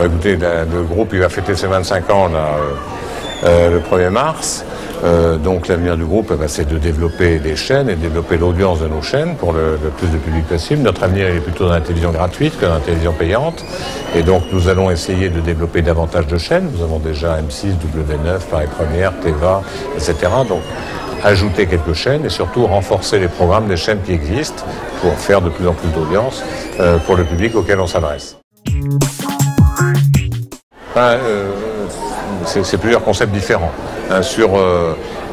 Bon, écoutez, le groupe il va fêter ses 25 ans là, le 1er mars. Donc l'avenir du groupe, c'est de développer des chaînes et de développer l'audience de nos chaînes pour le plus de public possible. Notre avenir est plutôt dans la télévision gratuite que dans la télévision payante. Et donc nous allons essayer de développer davantage de chaînes. Nous avons déjà M6, W9, Paris Première, Teva, etc. Donc ajouter quelques chaînes et surtout renforcer les programmes des chaînes qui existent pour faire de plus en plus d'audience pour le public auquel on s'adresse. C'est plusieurs concepts différents. Sur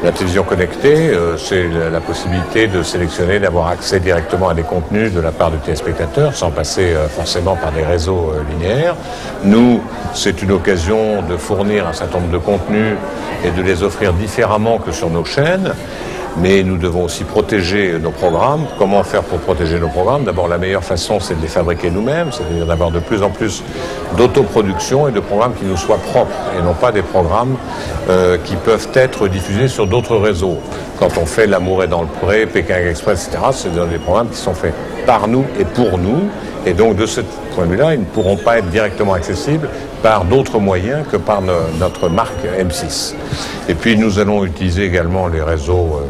la télévision connectée, c'est la possibilité de sélectionner, d'avoir accès directement à des contenus de la part du téléspectateur sans passer forcément par des réseaux linéaires. Nous, c'est une occasion de fournir un certain nombre de contenus et de les offrir différemment que sur nos chaînes. Mais nous devons aussi protéger nos programmes. Comment faire pour protéger nos programmes? D'abord, la meilleure façon, c'est de les fabriquer nous-mêmes, c'est-à-dire d'avoir de plus en plus d'autoproduction et de programmes qui nous soient propres, et non pas des programmes qui peuvent être diffusés sur d'autres réseaux. Quand on fait L'amour est dans le pré, Pékin Express, etc., c'est des programmes qui sont faits par nous et pour nous. Et donc, de ce point de vue-là, ils ne pourront pas être directement accessibles par d'autres moyens que par notre marque M6. Et puis, nous allons utiliser également les réseaux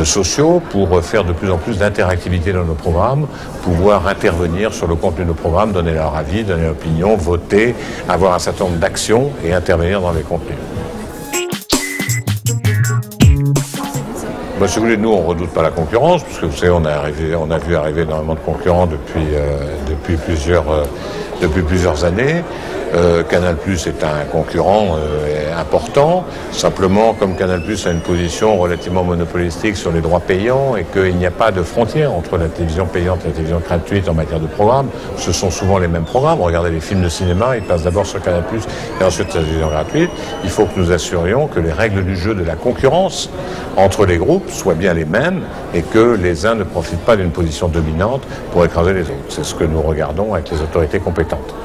sociaux pour faire de plus en plus d'interactivité dans nos programmes, pouvoir intervenir sur le contenu de nos programmes, donner leur avis, donner leur opinion, voter, avoir un certain nombre d'actions et intervenir dans les contenus. Si vous voulez, nous, on ne redoute pas la concurrence, parce que vous savez, on a vu arriver énormément de concurrents depuis plusieurs années. Canal+ est un concurrent important. Simplement, comme Canal+ a une position relativement monopolistique sur les droits payants et qu'il n'y a pas de frontière entre la télévision payante et la télévision gratuite en matière de programmes, ce sont souvent les mêmes programmes. Regardez les films de cinéma, ils passent d'abord sur Canal+ et ensuite sur la télévision gratuite. Il faut que nous assurions que les règles du jeu de la concurrence entre les groupes soient bien les mêmes et que les uns ne profitent pas d'une position dominante pour écraser les autres. C'est ce que nous regardons avec les autorités compétentes.